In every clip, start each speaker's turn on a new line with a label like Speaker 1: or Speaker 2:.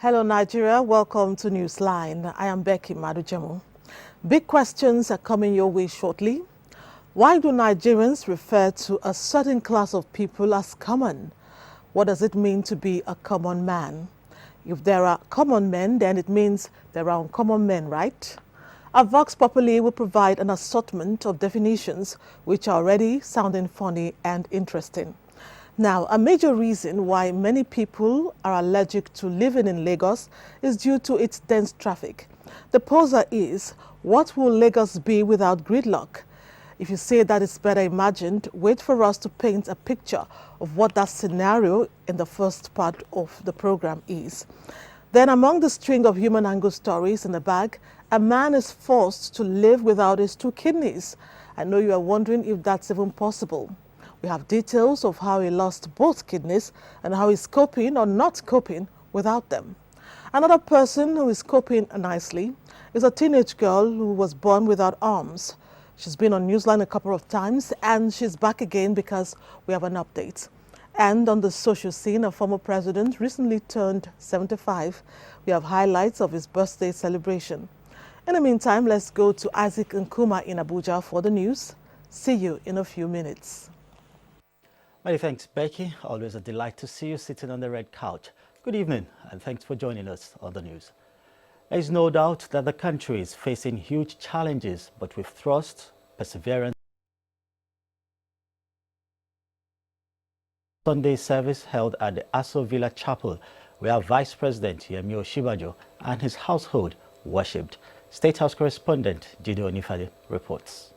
Speaker 1: Hello Nigeria, welcome to Newsline. I am Becky Madujemu. Big questions are coming your way shortly. Why do Nigerians refer to a certain class of people as common? What does it mean to be a common man? If there are common men, then it means there are uncommon men, right? Our Vox Populi will provide an assortment of definitions which are already sounding funny and interesting. Now, a major reason why many people are allergic to living in Lagos is due to its dense traffic. The poser is, what will Lagos be without gridlock? If you say that it's better imagined, wait for us to paint a picture of what that scenario in the first part of the program is. Then among the string of human angle stories in the bag, a man is forced to live without his 2 kidneys. I know you are wondering if that's even possible. We have details of how he lost both kidneys and how he's coping or not coping without them. Another person who is coping nicely is a teenage girl who was born without arms. She's been on Newsline a couple of times and she's back again because we have an update. And on the social scene, a former president recently turned 75. We have highlights of his birthday celebration. In the meantime, let's go to Isaac Nkuma in Abuja for the news. See you in a few minutes.
Speaker 2: Many thanks, Becky. Always a delight to see you sitting on the red couch. Good evening, and thanks for joining us on the news. There is no doubt that the country is facing huge challenges, but with thrust, perseverance. Sunday service held at the Aso Villa Chapel, where Vice President Yemi Osinbajo and his household worshipped. State House correspondent Jide Onifade reports.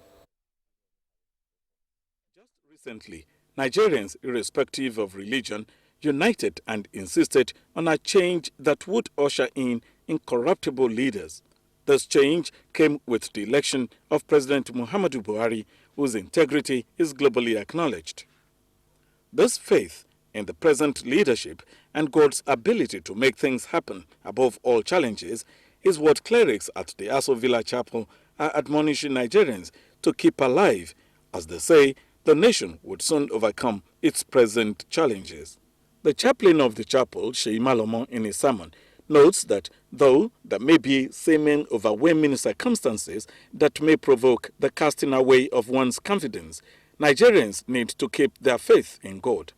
Speaker 3: Just recently, Nigerians, irrespective of religion, united and insisted on a change that would usher in incorruptible leaders. This change came with the election of President Muhammadu Buhari, whose integrity is globally acknowledged. This faith in the present leadership and God's ability to make things happen above all challenges is what clerics at the Aso Villa Chapel are admonishing Nigerians to keep alive, as they say the nation would soon overcome its present challenges. The chaplain of the chapel, Sheyi Malomon, in his sermon, notes that though there may be seeming overwhelming circumstances that may provoke the casting away of one's confidence, Nigerians need to keep their faith in God.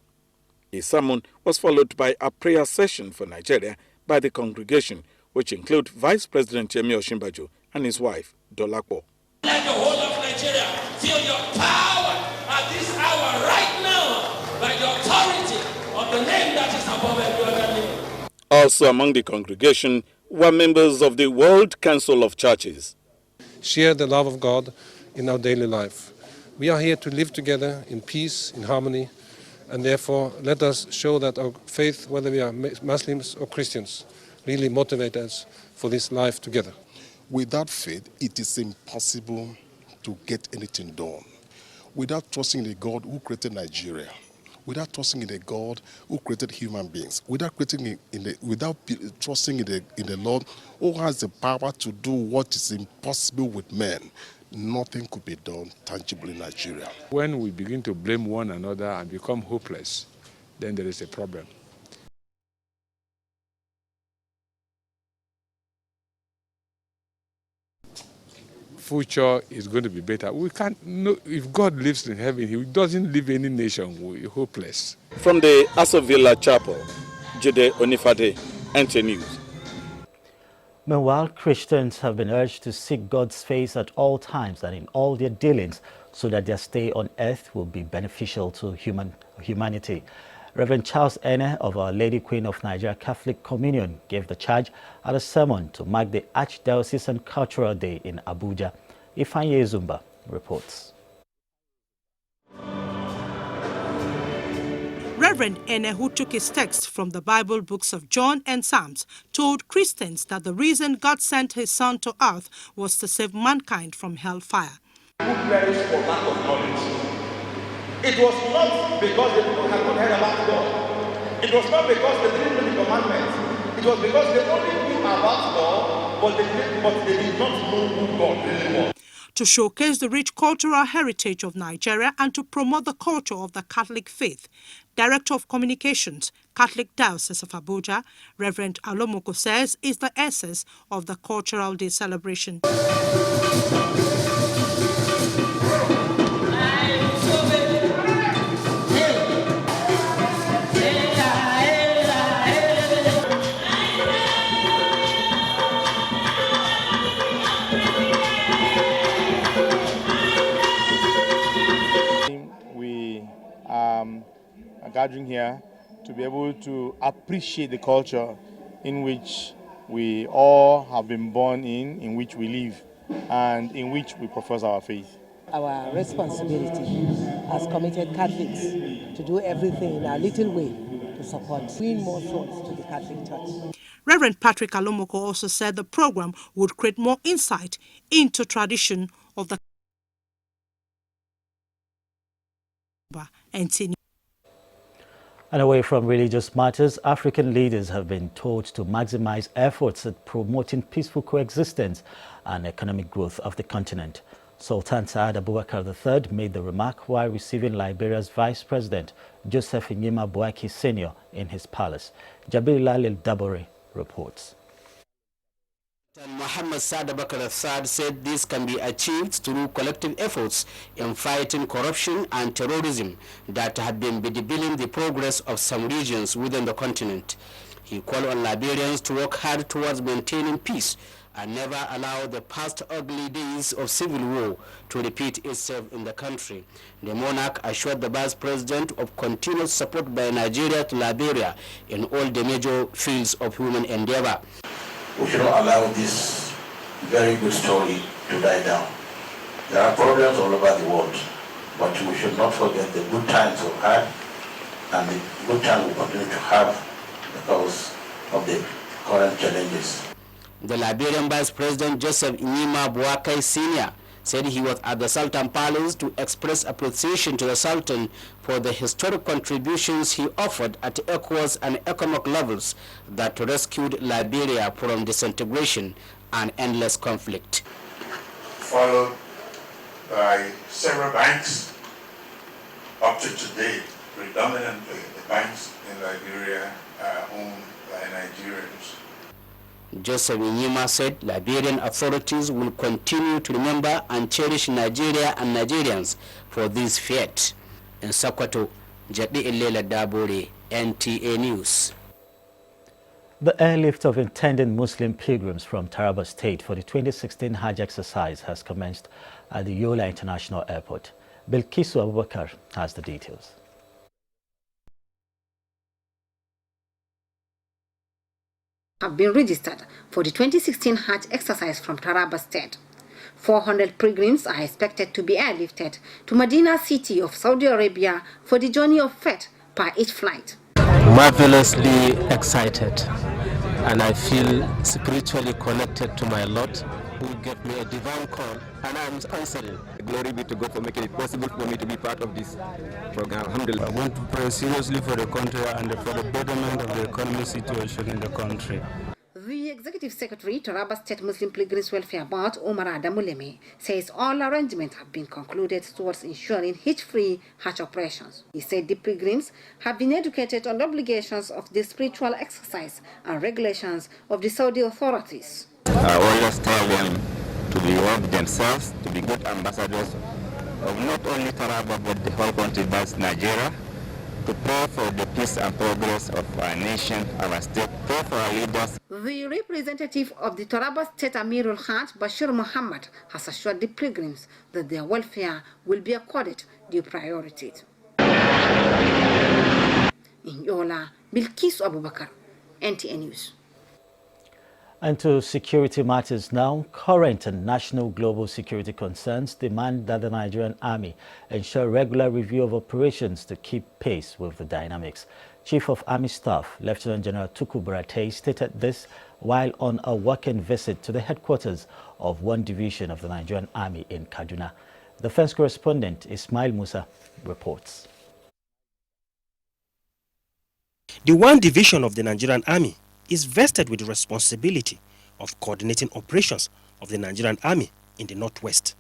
Speaker 3: His sermon was followed by a prayer session for Nigeria by the congregation, which include Vice President Yemi Osinbajo and his wife, Dolapo.
Speaker 4: Let the whole of Nigeria feel your power at this hour right now by the authority of the name that is above every other name.
Speaker 3: Also among the congregation were members of the World Council of Churches.
Speaker 5: Share the love of God in our daily life. We are here to live together in peace, in harmony, and therefore let us show that our faith, whether we are Muslims or Christians, really motivate us for this life together.
Speaker 6: Without faith, it is impossible to get anything done. Without trusting in the God who created Nigeria, without trusting in the God who created human beings, without trusting in the Lord who has the power to do what is impossible with men, nothing could be done tangibly in Nigeria.
Speaker 7: When we begin to blame one another and become hopeless, then there is a problem. Future is going to be better. We can't know if God lives in heaven, he doesn't leave any nation hopeless.
Speaker 3: From the Aso Villa Chapel, Jide Onifade, NT News.
Speaker 2: Meanwhile, Christians have been urged to seek God's face at all times and in all their dealings so that their stay on earth will be beneficial to humanity. Reverend Charles Ene of Our Lady Queen of Nigeria Catholic Communion gave the charge at a sermon to mark the Archdiocesan Cultural Day in Abuja. Ifanye Zumba reports.
Speaker 8: Reverend Ene, who took his text from the Bible books of John and Psalms, told Christians that the reason God sent his Son to earth was to save mankind from hellfire.
Speaker 9: Who perished for lack of knowledge. It was not because the people had not heard about God. It was not because they didn't know the commandments. It was because they only knew about God, but they did not know who God really was.
Speaker 8: to showcase the rich cultural heritage of Nigeria and to promote the culture of the Catholic faith. Director of Communications, Catholic Diocese of Abuja, Reverend Alomoko says is the essence of the Cultural Day celebration.
Speaker 9: Gathering here to be able to appreciate the culture in which we all have been born in which we live, and in which we profess our faith.
Speaker 10: Our responsibility as committed Catholics to do everything in our little way to support, bring more souls to the Catholic Church.
Speaker 8: Reverend Patrick Alomoko also said the program would create more insight into tradition of the
Speaker 2: And away from religious matters, African leaders have been told to maximize efforts at promoting peaceful coexistence and economic growth of the continent. Sultan Saad Abubakar III made the remark while receiving Liberia's Vice President, Joseph Inyima Boaki Sr. in his palace. Jabir Lalil Dabore reports.
Speaker 11: Mohammed Saad Abubakar III said this can be achieved through collective efforts in fighting corruption and terrorism that have been bedeviling the progress of some regions within the continent. He called on Liberians to work hard towards maintaining peace and never allow the past ugly days of civil war to repeat itself in the country. The monarch assured the Vice President of continued support by Nigeria to Liberia in all the major fields of human endeavor.
Speaker 12: We should not allow this very good story to die down. There are problems all over the world, but we should not forget the good times we've had and the good times we continue to have because of the current challenges.
Speaker 11: The Liberian Vice President Joseph Inyima Boakai Sr. said he was at the Sultan Palace to express appreciation to the Sultan for the historic contributions he offered at ECOWAS and economic levels that rescued Liberia from disintegration and endless conflict.
Speaker 12: Followed by several banks, up to today, predominantly the banks in Liberia are owned by Nigerians.
Speaker 11: Joseph Inyima said Liberian authorities will continue to remember and cherish Nigeria and Nigerians for this fiat. In Sokoto, Jadi Ilela Dabore, NTA News.
Speaker 2: The airlift of intended Muslim pilgrims from Taraba State for the 2016 Hajj exercise has commenced at the Yola International Airport. Bilkisu Abubakar has the details.
Speaker 13: Have been registered for the 2016 Hajj exercise from Taraba State. 400 pilgrims are expected to be airlifted to Medina City of Saudi Arabia for the journey of faith per each flight.
Speaker 14: Marvelously excited, and I feel spiritually connected to my Lord, who gave me a divine call, and I'm answering.
Speaker 15: Glory be to God for making it possible for me to be part of this program. Alhamdulillah.
Speaker 16: I want to pray seriously for the country and for the betterment of the economic situation in the country.
Speaker 13: The Executive Secretary, Taraba State Muslim Pilgrims Welfare Board, Omar Adamuleme, says all arrangements have been concluded towards ensuring hitch-free Hajj operations. He said the pilgrims have been educated on the obligations of the spiritual exercise and regulations of the Saudi authorities.
Speaker 15: I always tell them to be work themselves, to be good ambassadors of not only Taraba but the whole country, that's Nigeria, to pray for the peace and progress of our nation, our state, pray for our leaders.
Speaker 13: The representative of the Taraba State Amirul Hajj, Bashir Muhammad, has assured the pilgrims that their welfare will be accorded due priority. In Yola, Bilkisu Abubakar, NTA News.
Speaker 2: And to security matters now, current and national global security concerns demand that the Nigerian Army ensure regular review of operations to keep pace with the dynamics. Chief of Army Staff, Lieutenant General Tuku Buratai, stated this while on a working visit to the headquarters of one division of the Nigerian Army in Kaduna. Defense correspondent Ismail Musa reports.
Speaker 17: The one division of the Nigerian Army is vested with the responsibility of coordinating operations of the Nigerian Army in the Northwest.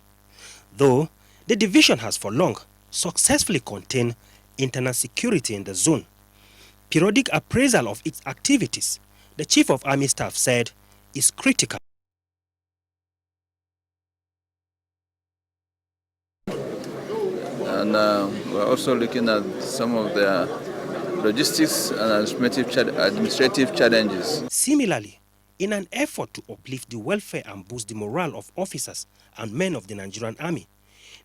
Speaker 17: though the division has for long successfully contained internal security in the zone. Periodic appraisal of its activities, the Chief of Army Staff said, is critical.
Speaker 18: And we're also looking at some of the logistics and administrative challenges.
Speaker 17: Similarly, in an effort to uplift the welfare and boost the morale of officers and men of the Nigerian Army,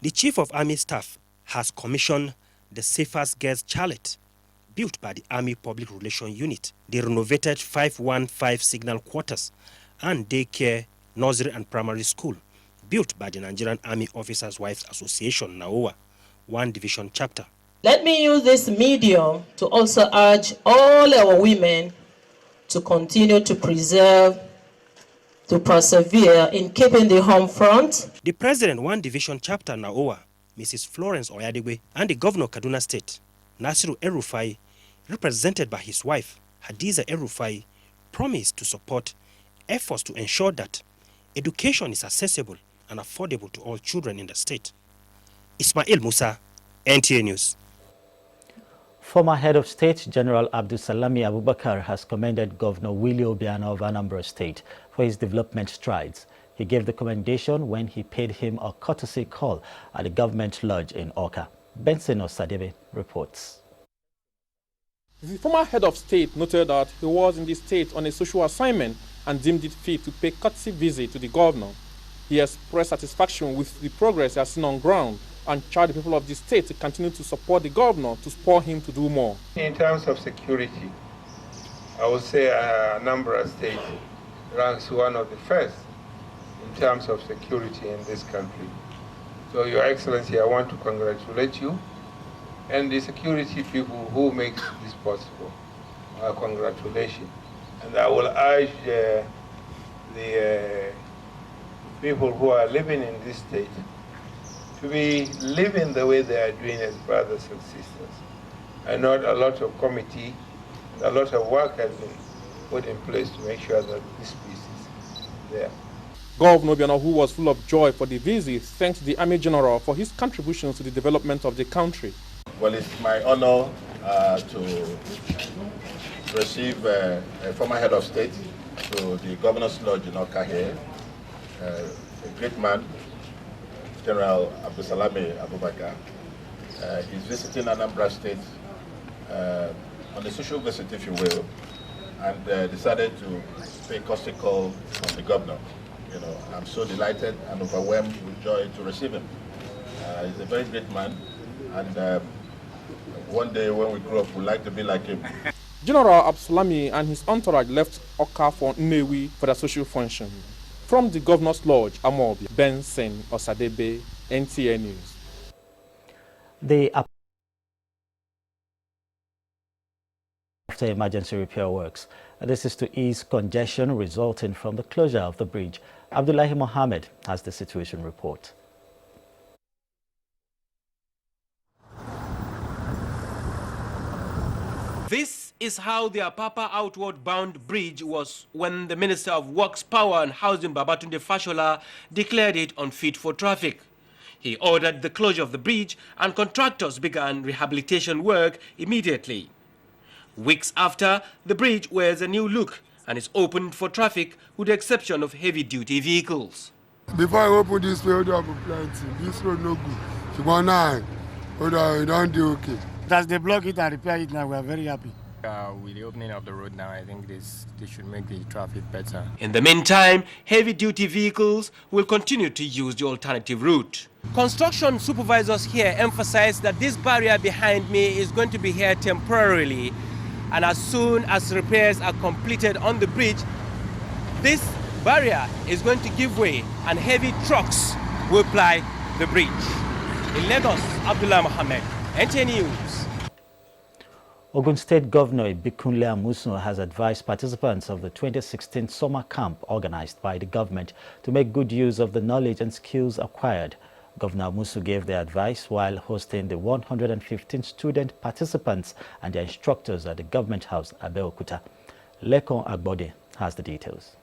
Speaker 17: the Chief of Army Staff has commissioned the Safest Girls Chalet, built by the Army Public Relations Unit, the renovated 515 Signal Quarters, and Daycare, Nursery and Primary School, built by the Nigerian Army Officers' Wives Association, NAOA, 1 Division Chapter.
Speaker 19: Let me use this medium to also urge all our women to continue to persevere in keeping the home front.
Speaker 17: The President, 1 Division Chapter NAOA, Mrs. Florence Oyadegbe, and the Governor of Kaduna State, Nasiru El-Rufai, represented by his wife, Hadiza El-Rufai, promised to support efforts to ensure that education is accessible and affordable to all children in the state. Ismail Musa, NTA News.
Speaker 2: Former head of state, General Abdulsalami Abubakar, has commended Governor Willie Obiano of Anambra State for his development strides. He gave the commendation when he paid him a courtesy call at the government lodge in Awka. Benson Osadebe reports.
Speaker 20: The former head of state noted that he was in the state on a social assignment and deemed it fit to pay courtesy visit to the governor. He expressed satisfaction with the progress he has seen on ground and charged the people of the state to continue to support the governor to spur him to do more.
Speaker 21: In terms of security, I would say Anambra State ranks one of the first in terms of security in this country. So, Your Excellency, I want to congratulate you and the security people who make this possible. Congratulations. And I will urge the people who are living in this state to be living the way they are doing as brothers and sisters. I know a lot of committee, a lot of work has been put in place to make sure that this peace is there.
Speaker 20: Governor Obiano, who was full of joy for the visit, thanked the Army General for his contributions to the development of the country.
Speaker 22: Well, it's my honor to receive a former head of state to the Governor's Lodge in Awka here, a great man, General Abdulsalami Abubakar. He's visiting Anambra State on a social visit, if you will, and decided to pay a courtesy call on the governor. You know, I'm so delighted and overwhelmed with joy to receive him. He's a very great man, and one day when we grow up, we'd like to be like him.
Speaker 20: General Abdulsalami and his entourage left Awka for Nnewi for their social function. From the Governor's Lodge, Amobi, Benson Osadebe, NTA News.
Speaker 2: After emergency repair works. This is to ease congestion resulting from the closure of the bridge. Abdullahi Mohammed has the situation report.
Speaker 23: This is how the Apapa outward bound bridge was when the Minister of Works, Power and Housing, Babatunde Fashola, declared it unfit for traffic. He ordered the closure of the bridge and contractors began rehabilitation work immediately. Weeks after, the bridge wears a new look and is opened for traffic with the exception of heavy-duty vehicles.
Speaker 24: Before I open this road, I have plenty. This road no good. So go now, you don't do okay.
Speaker 25: As they block it and repair it now, we are very happy.
Speaker 26: With the opening of the road now, I think they should make the traffic better.
Speaker 23: In the meantime, heavy-duty vehicles will continue to use the alternative route. Construction supervisors here emphasize that this barrier behind me is going to be here temporarily, and as soon as repairs are completed on the bridge, this barrier is going to give way and heavy trucks will ply the bridge. In Lagos, Abdullah Mohammed, NTA News.
Speaker 2: Ogun State Governor Ibikunle Amusun has advised participants of the 2016 summer camp organized by the government to make good use of the knowledge and skills acquired. Governor Amusun gave the advice while hosting the 115 student participants and their instructors at the Government House, Abeokuta. Lekon Agbode has the details.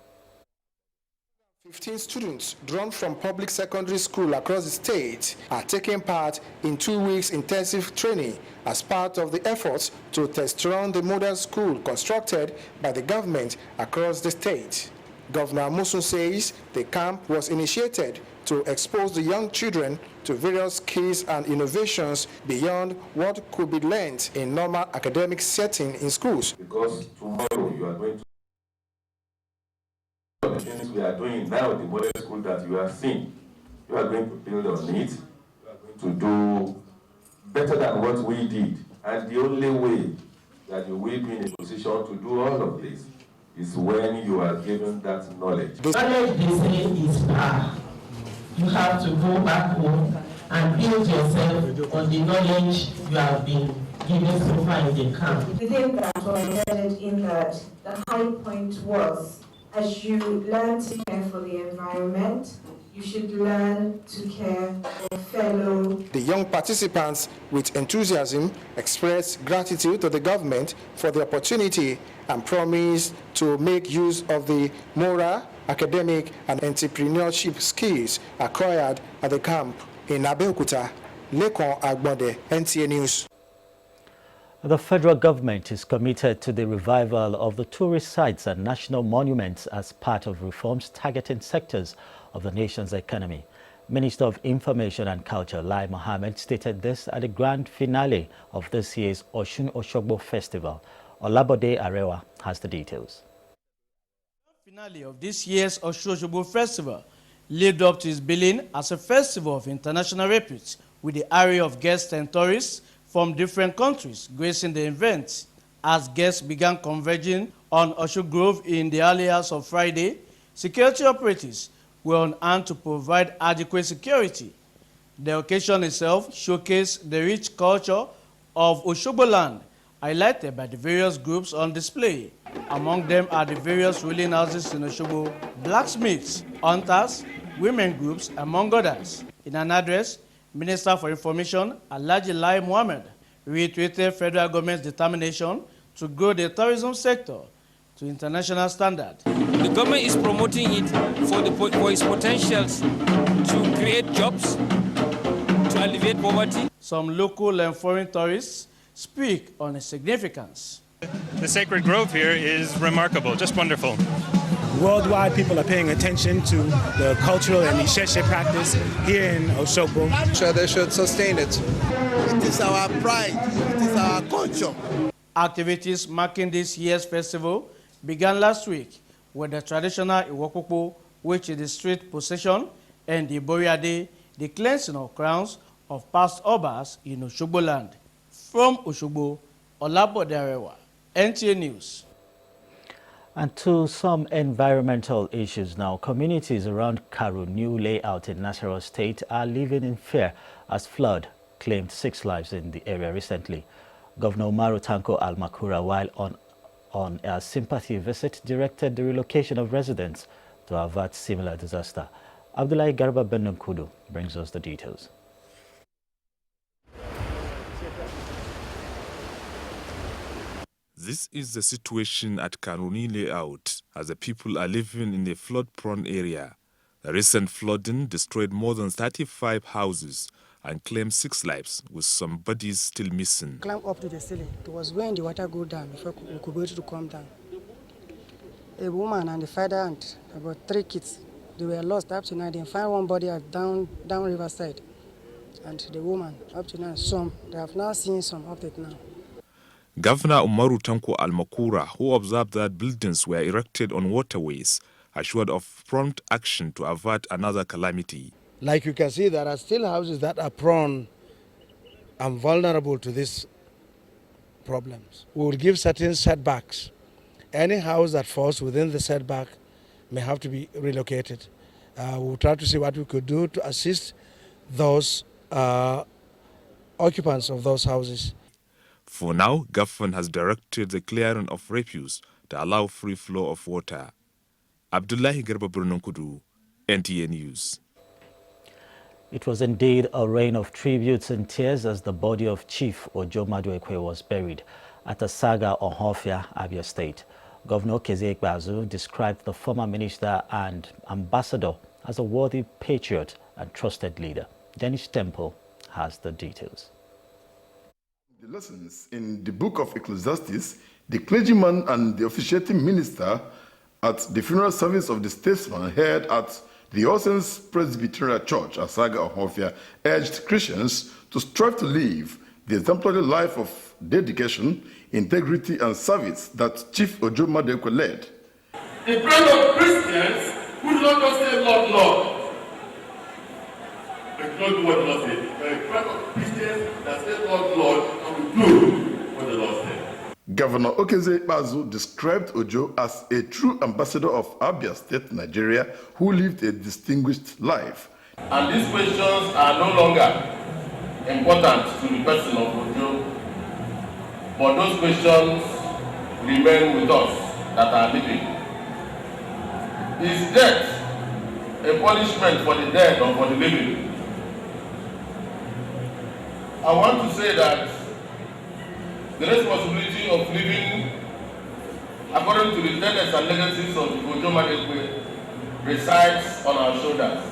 Speaker 1: 15 students drawn from public secondary school across the state are taking part in 2 weeks intensive training as part of the efforts to test run the model school constructed by the government across the state. Governor Musun says the camp was initiated to expose the young children to various skills and innovations beyond what could be learned in normal academic setting in schools.
Speaker 3: Because tomorrow you are going to the things we are doing now, the model school that you have seen, you are going to build on it, you are going to do better than what we did. And the only way that you will be in a position to do all of this is when you are given that knowledge.
Speaker 19: Knowledge, they say, is power. You have to go back home and build yourself on the knowledge you have been given so far in the camp.
Speaker 4: Within that was embedded in that the high point was, as you learn to care for the environment, you should learn to care for fellow.
Speaker 1: The young participants with enthusiasm expressed gratitude to the government for the opportunity and promised to make use of the moral, academic and entrepreneurship skills acquired at the camp in Abuja. Lekon Agbonde, NTA News.
Speaker 2: The federal government is committed to the revival of the tourist sites and national monuments as part of reforms targeting sectors of the nation's economy. Minister of Information and Culture Lai Mohammed stated this at the grand finale of this year's Osun Osogbo Festival. Olabode Arewa has the details.
Speaker 5: The finale of this year's Osun Osogbo Festival lived up to its billing as a festival of international repute, with the array of guests and tourists from different countries gracing the event. As guests began converging on Osun Grove in the early hours of Friday, security operatives were on hand to provide adequate security. The occasion itself showcased the rich culture of Osogbo land, highlighted by the various groups on display. Among them are the various ruling houses in Osogbo, blacksmiths, hunters, women groups, among others. In an address, Minister for Information, Alhaji Lai Mohammed, reiterated federal government's determination to grow the tourism sector to international standard.
Speaker 6: The government is promoting it for its potentials to create jobs, to alleviate poverty.
Speaker 5: Some local and foreign tourists speak on its significance.
Speaker 7: The sacred grove here is remarkable, just wonderful.
Speaker 25: Worldwide, people are paying attention to the cultural and Isheshe practice here in Osogbo.
Speaker 27: So they should sustain it. It is our pride, it is our culture.
Speaker 5: Activities marking this year's festival began last week with the traditional Iwokupo, which is the street procession, and the Boriade, the cleansing of crowns of past obas in Osogbo land. From Osogbo, Olabode Arewa, NTA News.
Speaker 2: And to some environmental issues now, communities around Karu new layout in Nasarawa State are living in fear as flood claimed 6 lives in the area recently. Governor Umaru Tanko Almakura, while on a sympathy visit, directed the relocation of residents to avert similar disaster. Abdullahi Garba Benunkudu brings us the details.
Speaker 28: This is the situation at Kanuni layout as the people are living in a flood-prone area. The recent flooding destroyed more than 35 houses and claimed 6 lives, with some bodies still missing.
Speaker 29: Climb up to the ceiling. It was when the water go down before we could be able to come down. A woman and the father and about 3 kids, they were lost up to now. They find one body at down riverside, and the woman up to now. Some they have now seen some of it now.
Speaker 28: Governor Umaru Tanko Almakura, who observed that buildings were erected on waterways, assured of prompt action to avert another calamity.
Speaker 25: Like you can see, there are still houses that are prone and vulnerable to these problems. We will give certain setbacks. Any house that falls within the setback may have to be relocated. We will try to see what we could do to assist those occupants of those houses.
Speaker 28: For now, government has directed the clearing of refuse to allow free flow of water. Abdullahi Garba Brunonkudu, NTA News.
Speaker 2: It was indeed a rain of tributes and tears as the body of Chief Ojo Maduekwe was buried at Asaga, Ohofia, Abia State. Governor Okezie Ikpeazu described the former minister and ambassador as a worthy patriot and trusted leader. Dennis Temple has the details.
Speaker 8: The lessons in the book of Ecclesiastes, the clergyman and the officiating minister at the funeral service of the statesman held at the Oceans Presbyterian Church, Asaga Ohofia, urged Christians to strive to live the exemplary life of dedication, integrity, and service that Chief Ojo Madekwe led.
Speaker 9: The friend of Christians who do not just say Lord, Lord, but not do what the Lord said. The friend of Christians that say Lord, Lord, and will do what the Lord said.
Speaker 8: Governor Okezie Ikpeazu described Ojo as a true ambassador of Abia State, Nigeria, who lived a distinguished life.
Speaker 9: And these questions are no longer important to the person of Ojo, but those questions remain with us that are living. Is death a punishment for the dead or for the living? I want to say that the responsibility of living according to the tenets and legacies of Ojo Madekwe resides on our shoulders.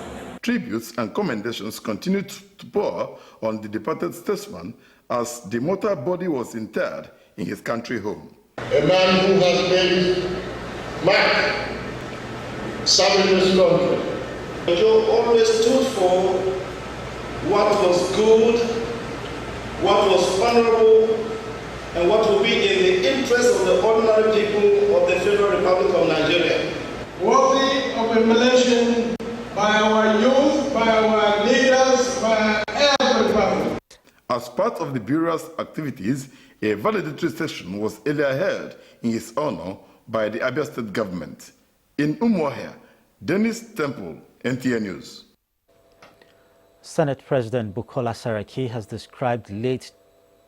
Speaker 8: Tributes and commendations continued to pour on the departed statesman as the mortal body was interred in his country home.
Speaker 27: A man who has made his mark serving this country. Ojo always stood for what was good, what was honorable, and what will be in the interest of the ordinary people of the Federal Republic of Nigeria.
Speaker 10: Worthy of emulation by our youth, by our leaders, by everybody.
Speaker 8: As part of the Bureau's activities, a valedictory session was earlier held in his honor by the Abia State government. In Umuahia, Dennis Temple, NTA News.
Speaker 2: Senate President Bukola Saraki has described late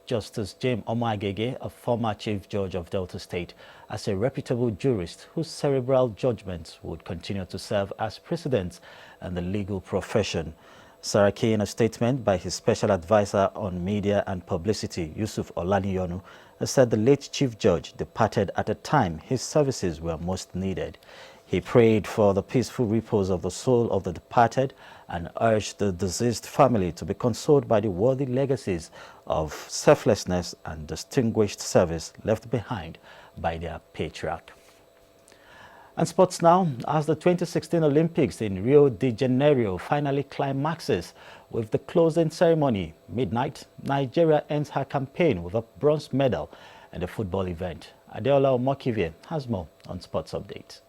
Speaker 2: Justice James Omoagege, a former Chief Judge of Delta State, as a reputable jurist whose cerebral judgments would continue to serve as precedents in the legal profession. Saraki, in a statement by his special advisor on media and publicity, Yusuf Olaniyonu, has said the late Chief Judge departed at a time his services were most needed. He prayed for the peaceful repose of the soul of the departed and urged the deceased family to be consoled by the worthy legacies of selflessness and distinguished service left behind by their patriarch. And sports now, as the 2016 Olympics in Rio de Janeiro finally climaxes with the closing ceremony midnight, Nigeria ends her campaign with a bronze medal in the football event. Adeola Omokivie has more on Sports Update.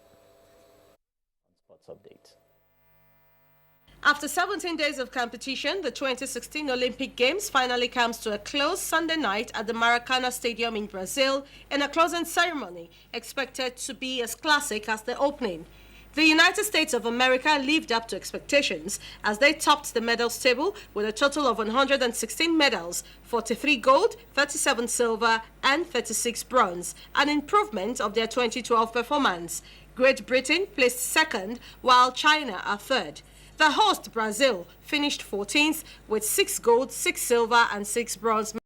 Speaker 11: After 17 days of competition, the 2016 Olympic Games finally comes to a close Sunday night at the Maracanã Stadium in Brazil in a closing ceremony expected to be as classic as the opening. The United States of America lived up to expectations as they topped the medals table with a total of 116 medals, 43 gold, 37 silver, and 36 bronze, an improvement of their 2012 performance. Great Britain placed second, while China are third. The host, Brazil, finished 14th with 6 gold, 6 silver, and 6 bronze medals.